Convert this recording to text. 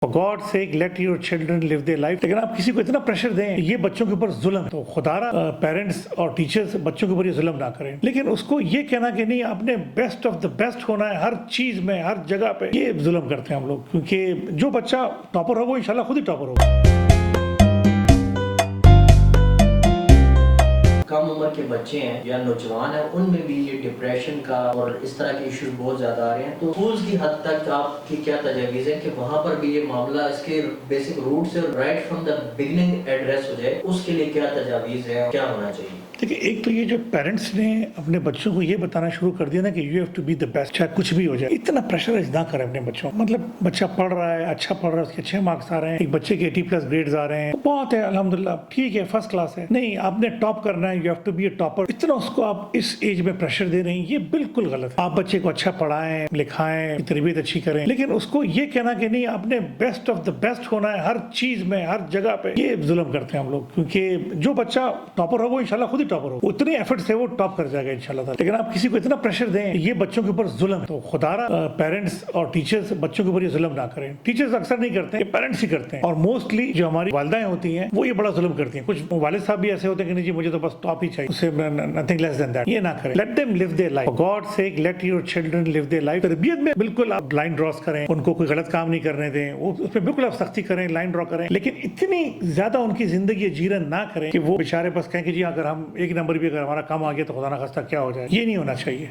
For God's sake, let your children live their life. لیکن آپ کسی کو اتنا پریشر دیں یہ بچوں کے اوپر ظلم ہے، تو خدارہ پیرنٹس اور ٹیچرز بچوں کے اوپر یہ ظلم نہ کریں. لیکن اس کو یہ کہنا کہ نہیں آپ نے بیسٹ آف دا بیسٹ ہونا ہے ہر چیز میں ہر جگہ پہ، یہ ظلم کرتے ہیں ہم لوگ. کیونکہ جو بچہ ٹاپر ہوگا وہ انشاءاللہ خود ہی ٹاپر ہوگا. کم عمر کے بچے ہیں یا نوجوان ہیں، ان میں بھی یہ ڈپریشن کا اور اس طرح کے ایشوز بہت زیادہ آ رہے ہیں. تو اسکولز کی حد تک آپ کی کیا تجاویز ہیں کہ وہاں پر بھی یہ معاملہ اس کے بیسک روٹ سے right from the beginning address ہو جائے، اس کے لیے کیا تجاویز ہیں، کیا ہونا چاہیے؟ دیکھیں، ایک تو یہ جو پیرنٹس نے اپنے بچوں کو یہ بتانا شروع کر دیا نا کہ you have to be the best, چاہے کچھ بھی ہو جائے. اتنا پریشرائز نہ کریں اپنے بچوں کو. مطلب بچہ پڑھ رہا ہے، اچھا پڑھ رہا ہے، اس کے اچھے مارکس آ رہے ہیں، ایک بچے کے 80+ گریڈز آ رہے ہیں، بہت ہے الحمدللہ، ٹھیک ہے، فرسٹ کلاس ہے. نہیں، آپ نے ٹاپ کرنا ہے، you have to be a topper. اتنا اس کو آپ اس ایج میں پریشر دے رہے ہیں، یہ بالکل غلط ہے. آپ بچے کو اچھا پڑھائیں، لکھائیں، تربیت اچھی کریں، لیکن اس کو یہ کہنا کہ نہیں آپ نے بیسٹ آف دا بیسٹ ہونا ہے ہر چیز میں ہر جگہ پہ، یہ ظلم کرتے ہیں ہم لوگ. کیونکہ جو بچہ ٹاپر ہوگا وہ انشاءاللہ خود ہی ٹاپر ہوگا. اتنے ایفرٹ سے وہ ٹاپ کر جائے گا انشاءاللہ تعالی. لیکن آپ کسی کو اتنا پریشر دیں یہ بچوں کے اوپر ظلم ہے، تو خدارہ پیرنٹس اور ٹیچرز بچوں کے اوپر یہ ظلم نہ کریں. ٹیچرز اکثر نہیں کرتے ہیں، یہ پیرنٹس ہی کرتے ہیں. اور موسٹلی جو ہماری والدائیں ہوتی ہیں وہ یہ بڑا ظلم کرتی ہیں. کچھ والد صاحب بھی ایسے ہوتے ہیں کہ نہیں جی مجھے تو بس ٹاپ ہی چاہیے، اس سے نتھنگ لیس دین دیٹ. یہ نہ کریں. Let them live their life. For God's sake, let your children live their life. تربیت میں بالکل آپ لائن ڈراس کریں، ان کو کوئی غلط کام نہیں کرنے دیں، اس پہ بالکل آپ سختی کریں، لائن ڈرا کریں، لیکن اتنی زیادہ ان کی زندگی جیرن نہ کریں کہ وہ بیچارے بس کہیں کہ جی اگر ہم ایک نمبر بھی اگر ہمارا کم آ گیا تو خدا نخواستہ کیا ہو جائے. یہ نہیں ہونا چاہیے.